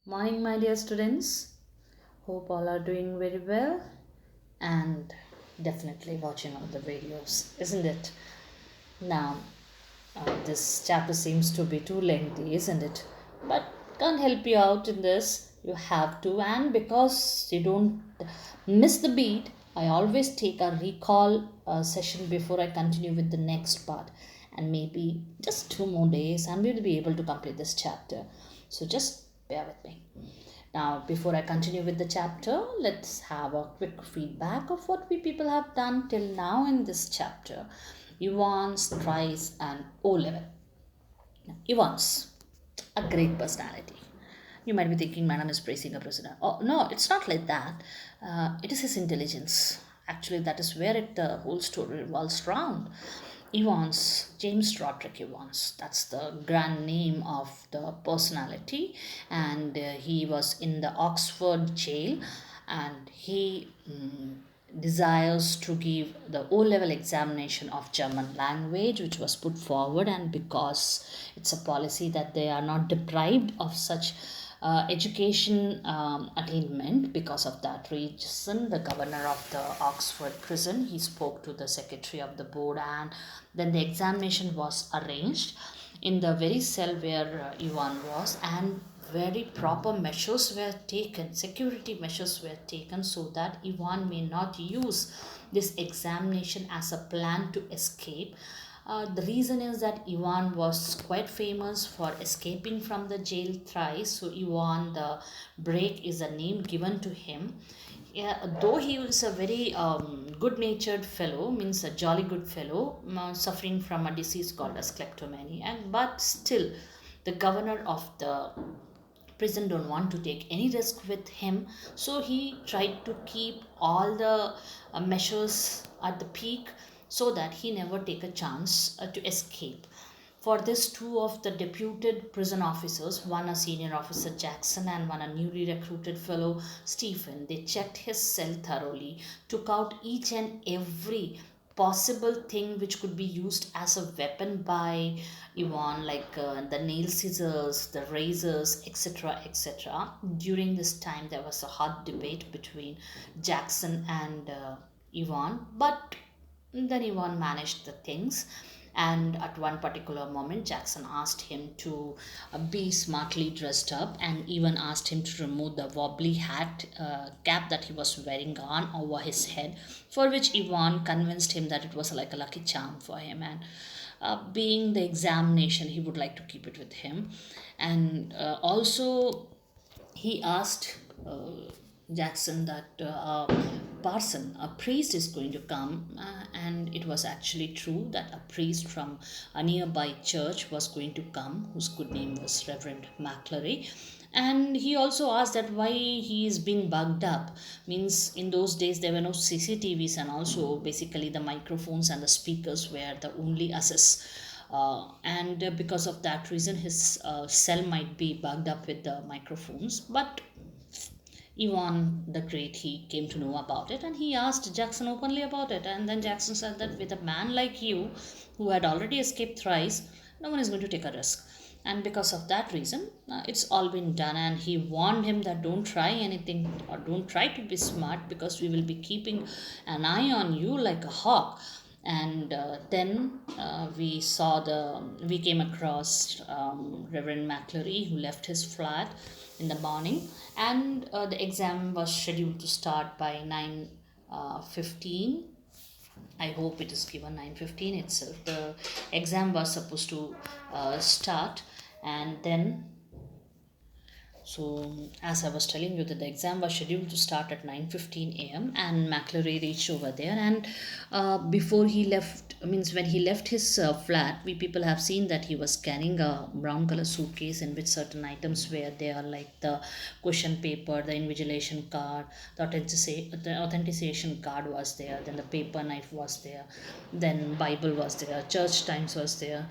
Morning, my dear students. Hope all are doing very well and definitely watching all the videos, isn't it? Now, this chapter seems to be too lengthy, isn't it? But can't help you out in this. You have to, and because you don't miss the beat, I always take a recall session before I continue with the next part. And maybe just 2 more days, and we'll be able to complete this chapter. So just bear with me. Now, before I continue with the chapter, let's have a quick feedback of what we people have done till now in this chapter. Evans, Trice, and O level. Evans, a great personality. You might be thinking, Madam is praising a president. Oh, no, it's not like that. It is his intelligence. Actually, that is where the whole story revolves around. Evans, James Roderick Evans, that's the grand name of the personality, and he was in the Oxford jail, and he desires to give the O level examination of German language, which was put forward, and because it's a policy that they are not deprived of such education attainment. Because of that reason, the governor of the Oxford prison, he spoke to the secretary of the board, and then the examination was arranged in the very cell where Ivan was, and very proper measures were taken, security measures were taken, so that Ivan may not use this examination as a plan to escape. The reason is that Ivan was quite famous for escaping from the jail thrice. So Ivan the Break is a name given to him. Yeah, though he was a very good-natured fellow, means a jolly good fellow, suffering from a disease called as kleptomania, but still, the governor of the prison don't want to take any risk with him, so he tried to keep all the measures at the peak so that he never take a chance to escape. For this, two of the deputed prison officers, one a senior officer Jackson and one a newly recruited fellow Stephen, they checked his cell thoroughly, took out each and every possible thing which could be used as a weapon by Yvonne, like the nail scissors, the razors, etc. etc. During this time, there was a hot debate between Jackson and Yvonne, but then Yvonne managed the things. And at one particular moment, Jackson asked him to be smartly dressed up, and even asked him to remove the wobbly hat cap that he was wearing on over his head, for which Yvonne convinced him that it was like a lucky charm for him, and being the examination, he would like to keep it with him. And also, he asked Jackson that parson, a priest, is going to come, and it was actually true that a priest from a nearby church was going to come, whose good name was Reverend McClary. And he also asked that why he is being bugged up. Means in those days there were no CCTVs, and also basically the microphones and the speakers were the only access, and because of that reason his cell might be bugged up with the microphones. But Ivan the Great, he came to know about it, and he asked Jackson openly about it. And then Jackson said that with a man like you, who had already escaped thrice, no one is going to take a risk. And because of that reason, it's all been done. And he warned him that don't try anything, or don't try to be smart, because we will be keeping an eye on you like a hawk. And then we came across Reverend McClary, who left his flat in the morning, and the exam was scheduled to start by 9:15. I hope it is given 9:15 itself. The exam was supposed to start, and then, so, as I was telling you, that the exam was scheduled to start at 9:15 a.m. and McClary reached over there. And before he left, means when he left his flat, we people have seen that he was carrying a brown color suitcase in which certain items were there, like the question paper, the invigilation card, the authentication card was there, then the paper knife was there, then Bible was there, church times was there.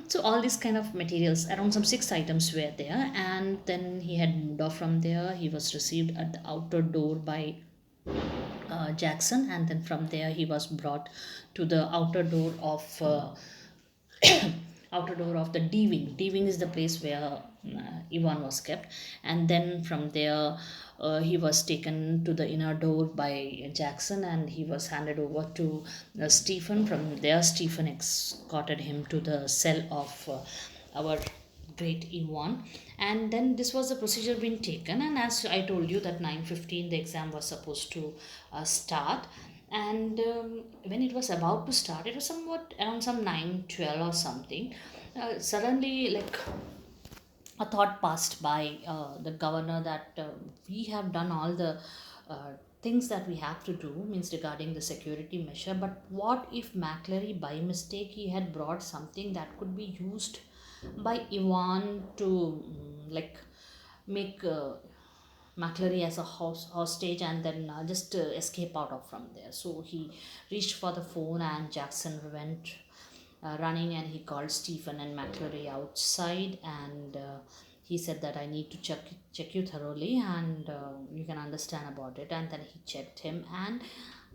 So all these kind of materials, around some 6 items were there, and then he had moved off from there. He was received at the outer door by Jackson, and then from there he was brought to the outer door of outer door of the D wing. D wing is the place where Ivan was kept, and then from there he was taken to the inner door by Jackson, and he was handed over to Stephen. From there, Stephen escorted him to the cell of our great Ivan, and then this was the procedure being taken. And as I told you that 9:15 the exam was supposed to start, and when it was about to start, it was somewhat around some 9:12 or something. Suddenly, like, a thought passed by the governor that we have done all the uh, things that we have to do, means regarding the security measure, but what if McClary by mistake he had brought something that could be used by Ivan to like make McClary as a hostage, and then just escape out of from there. So he reached for the phone, and Jackson went running, and he called Stephen and McClary outside, and he said that I need to check you thoroughly, and you can understand about it. And then he checked him, and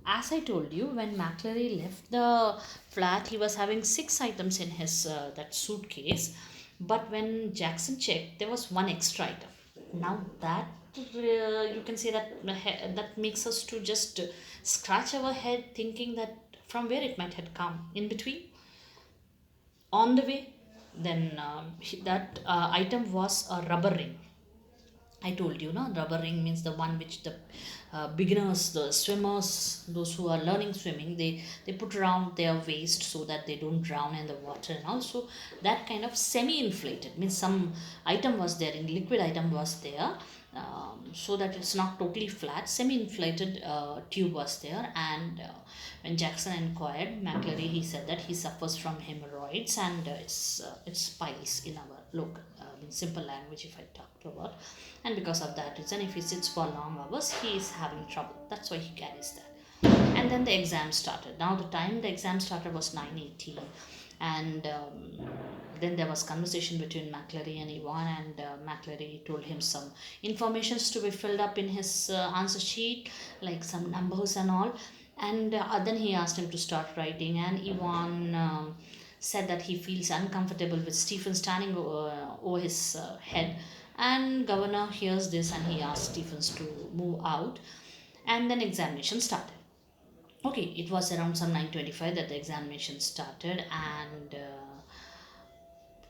as I told you, when McClary left the flat, he was having 6 items in his that suitcase. But when Jackson checked, there was one extra item. Now that you can say that that makes us to just scratch our head, thinking that from where it might have come in between, on the way. Then that item was a rubber ring. I told you, no, rubber ring means the one which the beginners, the swimmers, those who are learning swimming, they put around their waist so that they don't drown in the water. And also that kind of semi-inflated means some item was there, in liquid item was there, so that it's not totally flat. Semi-inflated tube was there, and when Jackson inquired McClary, he said that he suffers from hemorrhoids, and it's piles in our local, in simple language, if I talked about, and because of that reason, if he sits for long hours, he is having trouble. That's why he carries that. And then the exam started. Now the time the exam started was 9:18, and then there was conversation between McClary and Ivan, and McClary told him some informations to be filled up in his answer sheet, like some numbers and all. And then he asked him to start writing, and Ivan said that he feels uncomfortable with Stephen standing over his head. And governor hears this, and he asks Stephens to move out, and then examination started. Okay, it was around some 9:25 that the examination started, and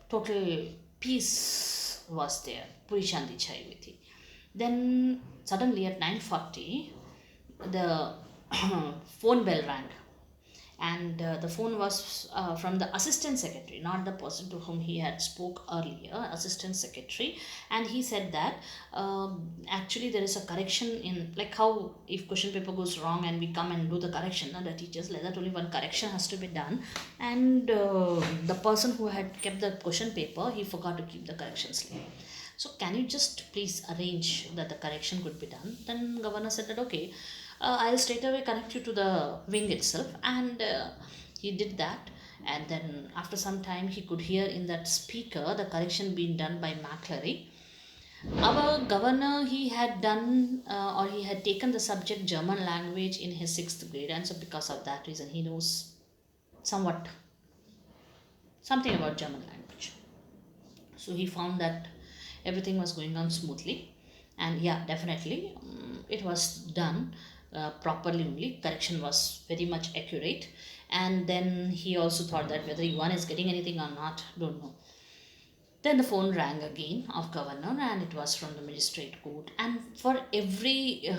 total peace was there. Puri Shanti Chaiviti. Then suddenly at 9:40, the phone bell rang, and the phone was from the assistant secretary, not the person to whom he had spoke earlier, assistant secretary. And he said that actually there is a correction in, like how if question paper goes wrong and we come and do the correction, the teachers like that only one correction has to be done, and the person who had kept the question paper, he forgot to keep the correction slip. So can you just please arrange that the correction could be done? Then governor said that okay, I'll straight away connect you to the wing itself, and he did that. And then after some time, he could hear in that speaker the correction being done by McClary. Our governor, he had done or he had taken the subject German language in his 6th grade, and so because of that reason, he knows somewhat something about German language. So he found that everything was going on smoothly, and yeah, definitely it was done properly only. Correction was very much accurate, and then he also thought that whether Ivan is getting anything or not, don't know. Then the phone rang again of governor, and it was from the magistrate court. And for every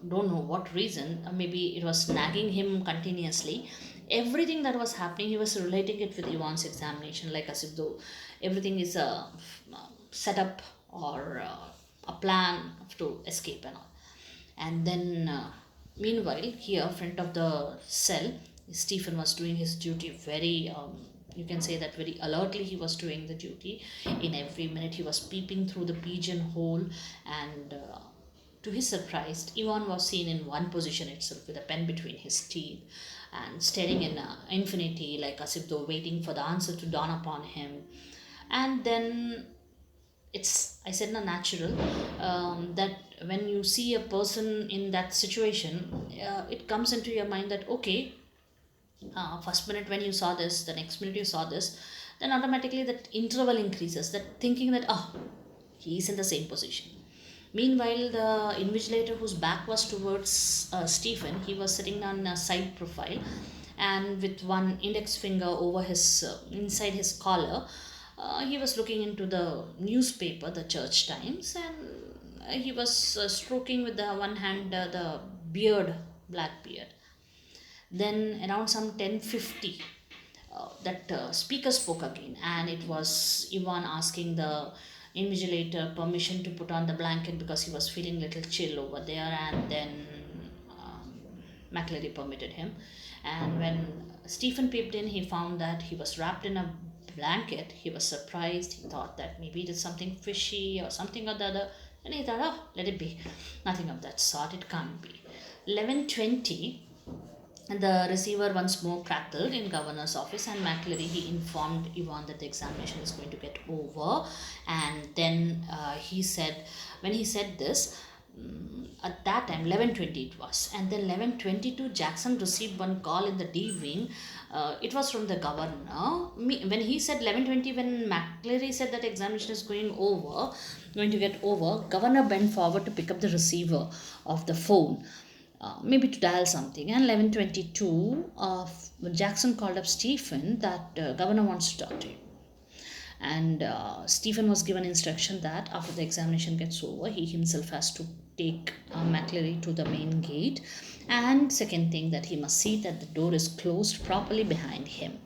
don't know what reason, maybe it was nagging him continuously. Everything that was happening, he was relating it with Ivan's examination, like as if though everything is a setup or a plan to escape and all. And then meanwhile, here front of the cell, Stephen was doing his duty very you can say that very alertly. He was doing the duty. In every minute he was peeping through the pigeonhole, and to his surprise, Ivan was seen in one position itself with a pen between his teeth and staring in infinity, like as if though waiting for the answer to dawn upon him. And then it's, I said, no, natural that when you see a person in that situation, it comes into your mind that okay, first minute when you saw this, the next minute you saw this, then automatically that interval increases, that thinking that, oh, he is in the same position. Meanwhile, the invigilator whose back was towards Stephen, he was sitting on a side profile and with one index finger over his inside his collar. He was looking into the newspaper, the Church Times, and he was stroking with the one hand the beard, black beard. Then around some 10:50, that speaker spoke again, and it was Ivan asking the invigilator permission to put on the blanket because he was feeling little chill over there. And then McCleary permitted him. And when Stephen peeped in, he found that he was wrapped in a blanket. He was surprised. He thought that maybe it is something fishy or something or the other. And he thought, oh, let it be. Nothing of that sort. It can't be. 11:20, the receiver once more crackled in governor's office, and McCleary, he informed Yvonne that the examination is going to get over. And then he said, when he said this, at that time 11:20 it was, and then 11:22 Jackson received one call in the D wing. It was from the governor. When he said 11:20, when McCleary said that examination is going to get over, governor bent forward to pick up the receiver of the phone, maybe to dial something. And 11:22, Jackson called up Stephen that governor wants to talk to you. And Stephen was given instruction that after the examination gets over, he himself has to take McCleary to the main gate, and second thing, that he must see that the door is closed properly behind him.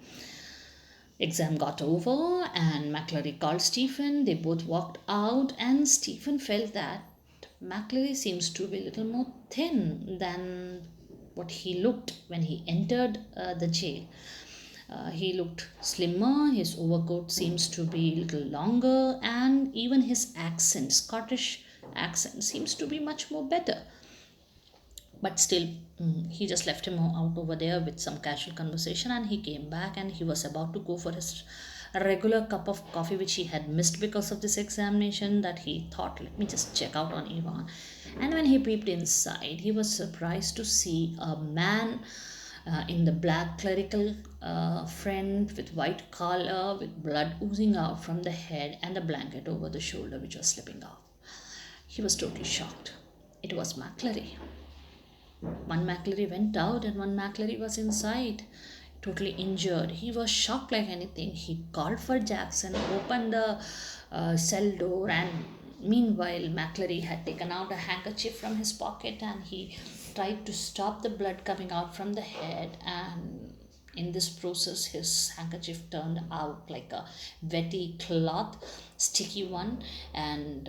Exam got over and McCleary called Stephen. They both walked out, and Stephen felt that McCleary seems to be a little more thin than what he looked when he entered the jail. He looked slimmer, his overcoat seems to be a little longer, and even his accent, Scottish accent, seems to be much more better. But still, he just left him out over there with some casual conversation, and he came back and he was about to go for his regular cup of coffee, which he had missed because of this examination, that he thought, let me just check out on Ivan. And when he peeped inside, he was surprised to see a man in the black clerical front with white collar, with blood oozing out from the head, and a blanket over the shoulder which was slipping off. He was totally shocked. It was McCleary. One McCleary went out and one McCleary was inside, totally injured. He was shocked like anything. He called for Jackson, opened the cell door, and meanwhile McCleary had taken out a handkerchief from his pocket and he tried to stop the blood coming out from the head. And in this process, his handkerchief turned out like a wetty cloth, sticky one. And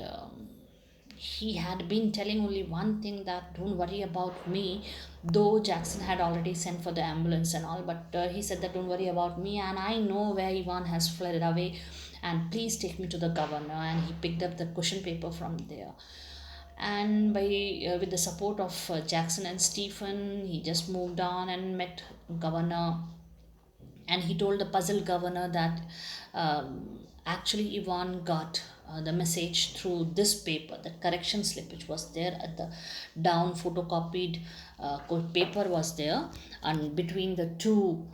he had been telling only one thing, that don't worry about me, though Jackson had already sent for the ambulance and all. But he said that don't worry about me, and I know where Ivan has fled away, and please take me to the governor. And he picked up the cushion paper from there, and by with the support of Jackson and Stephen, he just moved on and met governor. And he told the puzzled governor that actually Ivan got the message through this paper, the correction slip which was there at the down photocopied paper was there, and between the two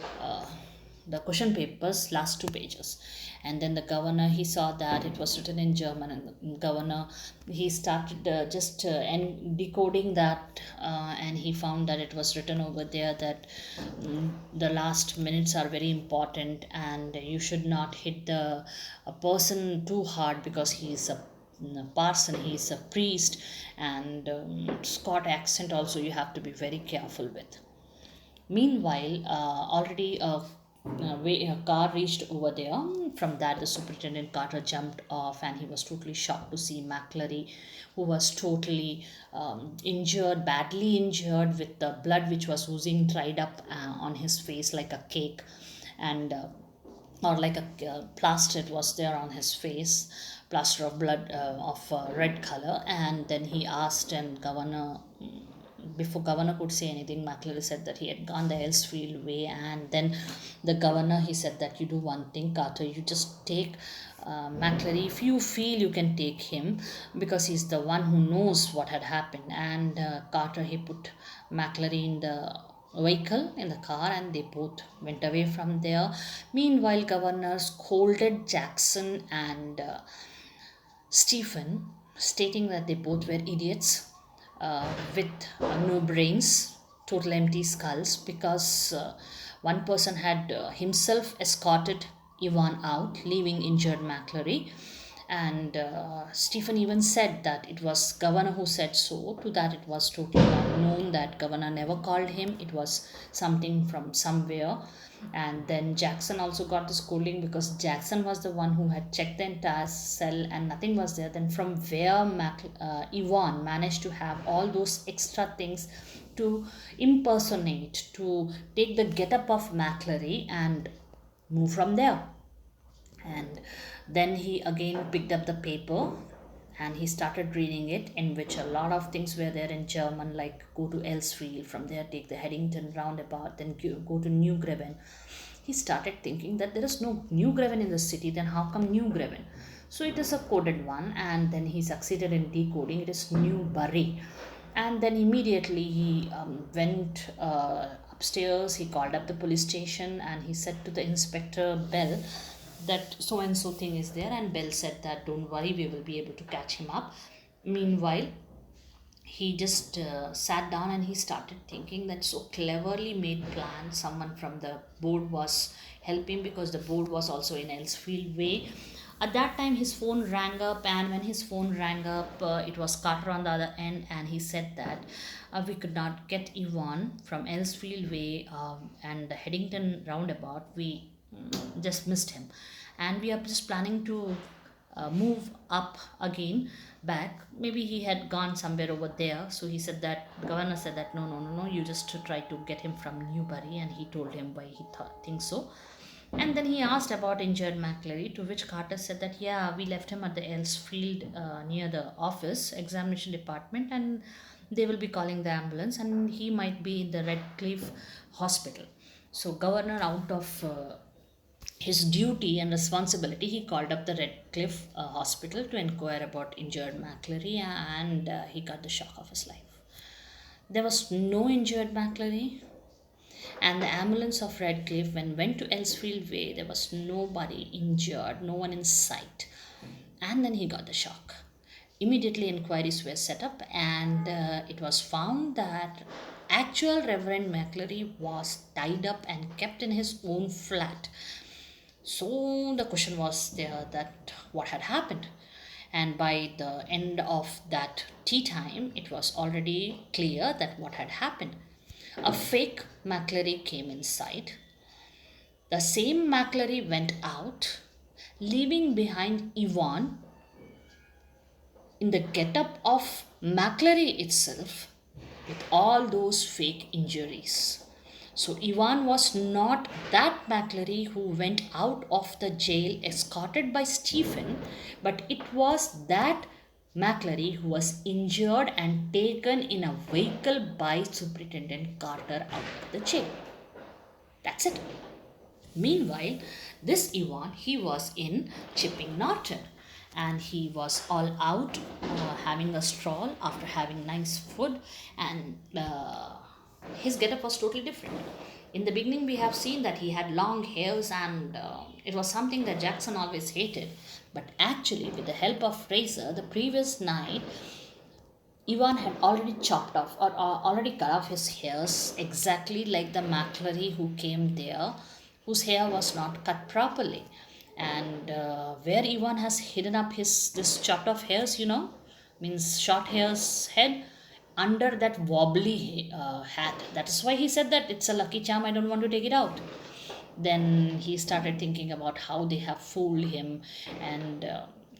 the question papers, last two pages. And then the governor, he saw that it was written in German, and the governor, he started just decoding that, and he found that it was written over there that the last minutes are very important, and you should not hit the a person too hard because he is a parson, he is a priest. And Scott accent also you have to be very careful with. Meanwhile, already a car reached over there. From that, the superintendent Carter jumped off, and he was totally shocked to see McCleary, who was totally injured, badly injured, with the blood which was oozing dried up on his face like a cake, and or like a plaster. It was there on his face, plaster of blood of red color. And then he asked, and governor, before governor could say anything, McCleary said that he had gone the Elsfield way. And then the governor, he said that you do one thing, Carter, you just take McCleary. If you feel you can take him, because he's the one who knows what had happened. And Carter, he put McCleary in the vehicle in the car and they both went away from there. Meanwhile, governor scolded Jackson and Stephen, stating that they both were idiots with no brains, total empty skulls, because one person had himself escorted Ivan out, leaving injured McClary. And Stephen even said that it was governor who said so. To that, it was totally unknown that governor never called him. It was something from somewhere. And then Jackson also got the scolding because Jackson was the one who had checked the entire cell and nothing was there. Then from where Ivan managed to have all those extra things to impersonate, to take the getup of McClary and move from there. And then he again picked up the paper and he started reading it, in which a lot of things were there in German, like go to Elsfield, from there take the Headington roundabout, then go to New Greven. He started thinking that there is no New Greven in the city, then how come New Greven? So it is a coded one, and then he succeeded in decoding it is Newbury. And then immediately he went upstairs, he called up the police station and he said to the Inspector Bell that so and so thing is there, and Bell said that don't worry, we will be able to catch him up. Meanwhile, he just sat down and he started thinking that so cleverly made plan, someone from the board was helping because the board was also in Elsfield Way. At that time his phone rang up, and when his phone rang up, it was Carter on the other end, and he said that we could not get Yvonne from Elsfield Way and the Headington roundabout. We just missed him, and we are just planning to move up again back. Maybe he had gone somewhere over there. So he said that governor said that no, you just try to get him from Newbury, and he told him why he thinks so. And then he asked about injured McClary, to which Carter said that yeah, we left him at the Elsfield near the office examination department, and they will be calling the ambulance, and he might be in the Redcliffe hospital. So governor, out of his duty and responsibility, he called up the Redcliffe hospital to inquire about injured McClary, and he got the shock of his life. There was no injured McClary, and the ambulance of Redcliffe, when went to Elsfield Way, there was nobody injured, no one in sight. And then he got the shock. Immediately inquiries were set up, and it was found that actual Reverend McClary was tied up and kept in his own flat. So the question was there that what had happened. And by the end of that tea time, it was already clear that what had happened. A fake McClary came inside. The same McClary went out, leaving behind Yvonne in the get-up of McClary itself with all those fake injuries. So Ivan was not that McClary who went out of the jail escorted by Stephen, but it was that McClary who was injured and taken in a vehicle by Superintendent Carter out of the jail. That's it. Meanwhile, this Ivan, he was in Chipping Norton, and he was all out having a stroll after having nice food, and his getup was totally different. In the beginning, we have seen that he had long hairs, and it was something that Jackson always hated. But actually, with the help of Fraser, the previous night, Ivan had already chopped off or already cut off his hairs exactly like the McClary who came there, whose hair was not cut properly. And where Ivan has hidden up his this chopped off hairs, means short hairs head, under that wobbly hat. That is why he said that it's a lucky charm, I don't want to take it out. Then he started thinking about how they have fooled him, and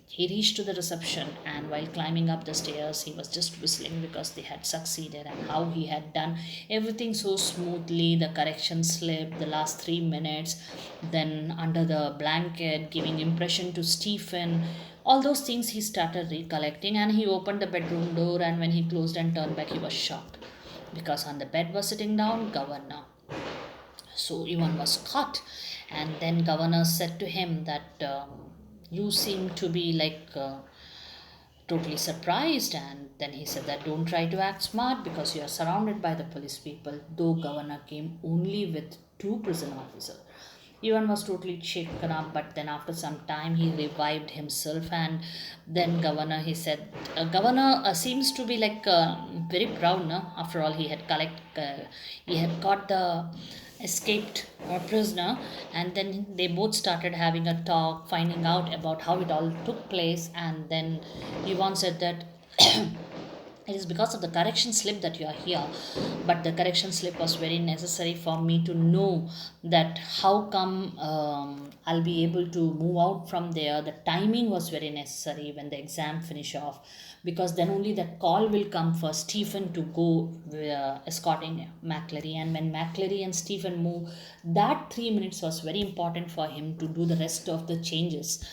he reached to the reception, and while climbing up the stairs he was just whistling because they had succeeded, and how he had done everything so smoothly, the correction slip, the last 3 minutes, then under the blanket giving impression to Stephen. All those things he started recollecting, and he opened the bedroom door, and when he closed and turned back, he was shocked because on the bed was sitting down governor. So Ivan was caught, and then governor said to him that you seem to be like totally surprised, and then he said that don't try to act smart because you are surrounded by the police people, though governor came only with two prison officers. Ivan was totally shaken up, but then after some time he revived himself, and then governor he said, governor seems to be like very proud, no? After all, he had caught the escaped prisoner, and then they both started having a talk, finding out about how it all took place, and then Ivan said that. It is because of the correction slip that you are here, but the correction slip was very necessary for me to know that how come I'll be able to move out from there. The timing was very necessary when the exam finish off, because then only that call will come for Stephen to go escorting McCleary, and when McCleary and Stephen move, that 3 minutes was very important for him to do the rest of the changes.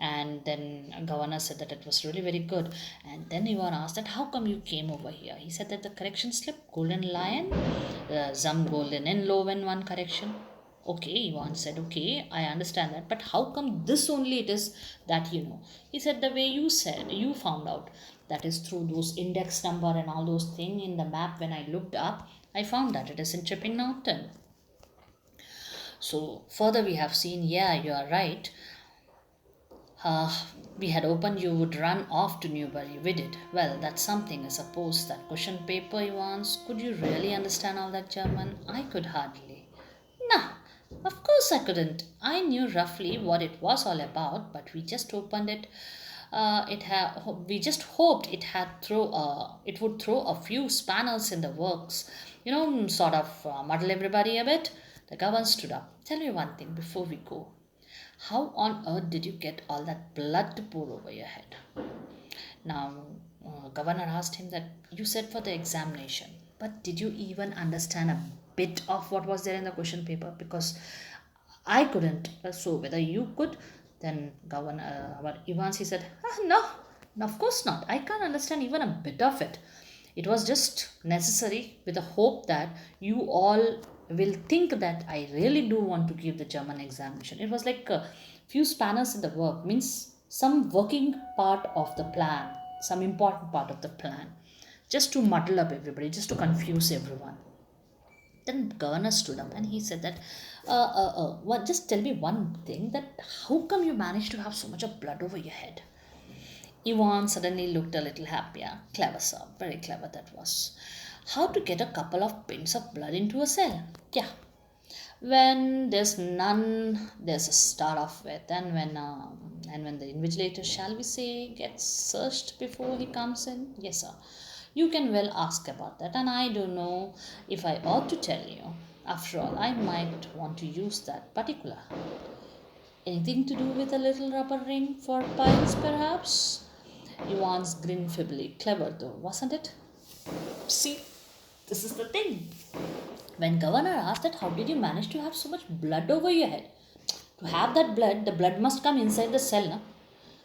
And then governor said that it was really very good. And then Ivan asked that how come you came over here. He said that the correction slip, golden lion, some golden and lowen one correction. Okay, Ivan said, okay, I understand that, but how come this only it is that you know? He said the way you said you found out, that is through those index number and all those things in the map. When I looked up, I found that it is in Chipping Norton. So further we have seen, yeah, you are right. We had hoped you would run off to Newbury. We did. Well, that's something, I suppose. That question paper you asked, could you really understand all that German? I could hardly. Nah, of course I couldn't. I knew roughly what it was all about, but we just opened it. We just hoped it would throw a few spanners in the works. Sort of muddle everybody a bit. The governor stood up. Tell me one thing before we go. How on earth did you get all that blood to pour over your head? Now, governor asked him that you said for the examination, but did you even understand a bit of what was there in the question paper? Because I couldn't. So whether you could, then governor Evans he said, no, of course not. I can't understand even a bit of it. It was just necessary with the hope that you all will think that I really do want to give the German examination. It was like a few spanners in the work, means some working part of the plan, some important part of the plan, just to muddle up everybody, just to confuse everyone. Then governor stood up and he said that, just tell me one thing, that how come you managed to have so much of blood over your head? Yvonne suddenly looked a little happier. Clever, sir. Very clever that was. How to get a couple of pins of blood into a cell? Yeah. When there's none, there's a start off with, and when the invigilator, shall we say, gets searched before he comes in. Yes, sir. You can well ask about that, and I don't know if I ought to tell you. After all, I might want to use that particular. Anything to do with a little rubber ring for piles, perhaps? Ivan's grin feebly. Clever though, wasn't it? See, this is the thing. When governor asked that how did you manage to have so much blood over your head? To have that blood, the blood must come inside the cell, no?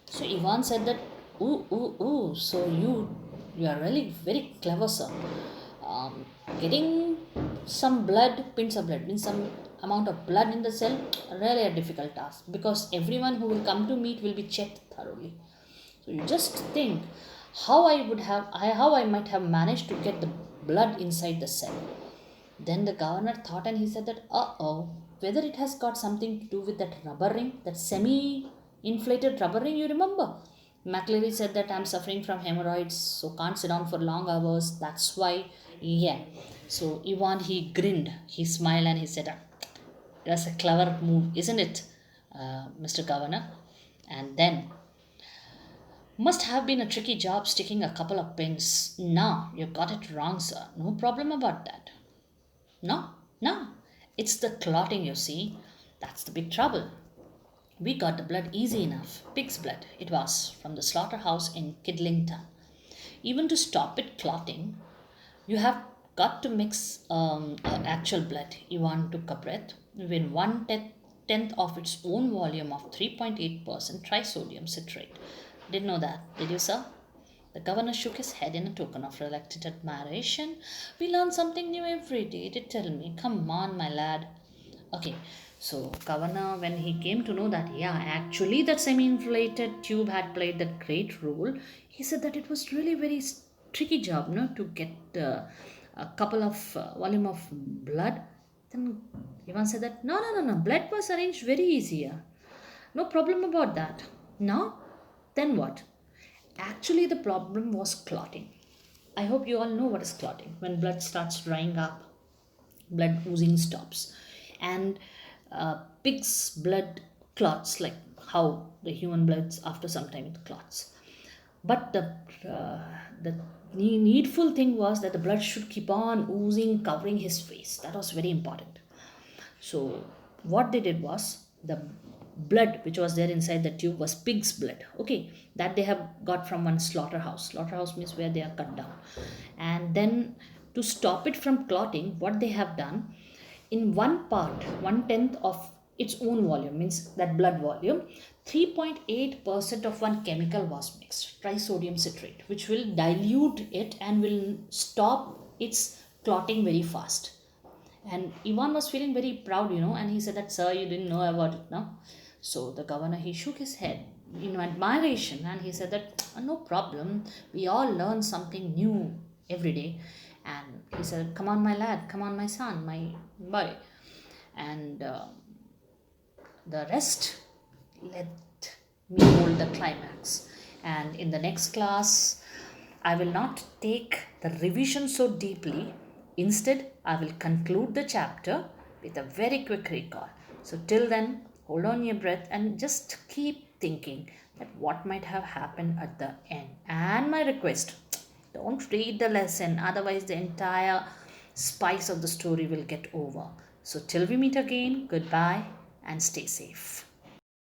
So Ivan said that, ooh, so you are really very clever, sir. Getting some blood, pins of blood, means some amount of blood in the cell, really a difficult task, because everyone who will come to meet will be checked thoroughly. So you just think how I might have managed to get the blood inside the cell. Then the governor thought and he said that, whether it has got something to do with that rubber ring, that semi-inflated rubber ring, you remember? McCleary said that I'm suffering from hemorrhoids, so can't sit down for long hours. That's why, yeah. So Ivan, he grinned, he smiled and he said, that's a clever move, isn't it, Mr. Governor? And then, must have been a tricky job sticking a couple of pins. No, you got it wrong, sir. No problem about that. No. It's the clotting, you see. That's the big trouble. We got the blood easy enough. Pig's blood, it was, from the slaughterhouse in Kidlington. Even to stop it clotting, you have got to mix actual blood. Ivan took a breath. When 1/10th of its own volume of 3.8% trisodium citrate. Didn't know that, did you, sir? The governor shook his head in a token of reluctant admiration. We learn something new every day. Did tell me. Come on, my lad. Okay, so governor, when he came to know that, yeah, actually that semi-inflated tube had played that great role, he said that it was really very tricky job, no, to get a couple of volume of blood. Then Ivan said that no, no, no, no, blood was arranged very easier. No problem about that. Now, then what? Actually, the problem was clotting. I hope you all know what is clotting. When blood starts drying up, blood oozing stops, and pig's blood clots like how the human blood after some time it clots. But the needful thing was that the blood should keep on oozing, covering his face. That was very important. So what they did was the blood which was there inside the tube was pig's blood. Okay, that they have got from one slaughterhouse. Slaughterhouse means where they are cut down. And then to stop it from clotting, what they have done, in one part, 1/10 of its own volume, means that blood volume, 3.8% of one chemical was mixed, trisodium citrate, which will dilute it and will stop its clotting very fast. And Ivan was feeling very proud, and he said that, sir, you didn't know about it now. So the governor, he shook his head in admiration and he said that, no problem, we all learn something new every day. And he said, come on, my lad, come on, my son, my boy. And the rest, let me hold the climax. And in the next class, I will not take the revision so deeply. Instead, I will conclude the chapter with a very quick recall. So, till then, hold on your breath and just keep thinking that what might have happened at the end. And my request, don't read the lesson, otherwise, the entire spice of the story will get over. So, till we meet again, goodbye and stay safe.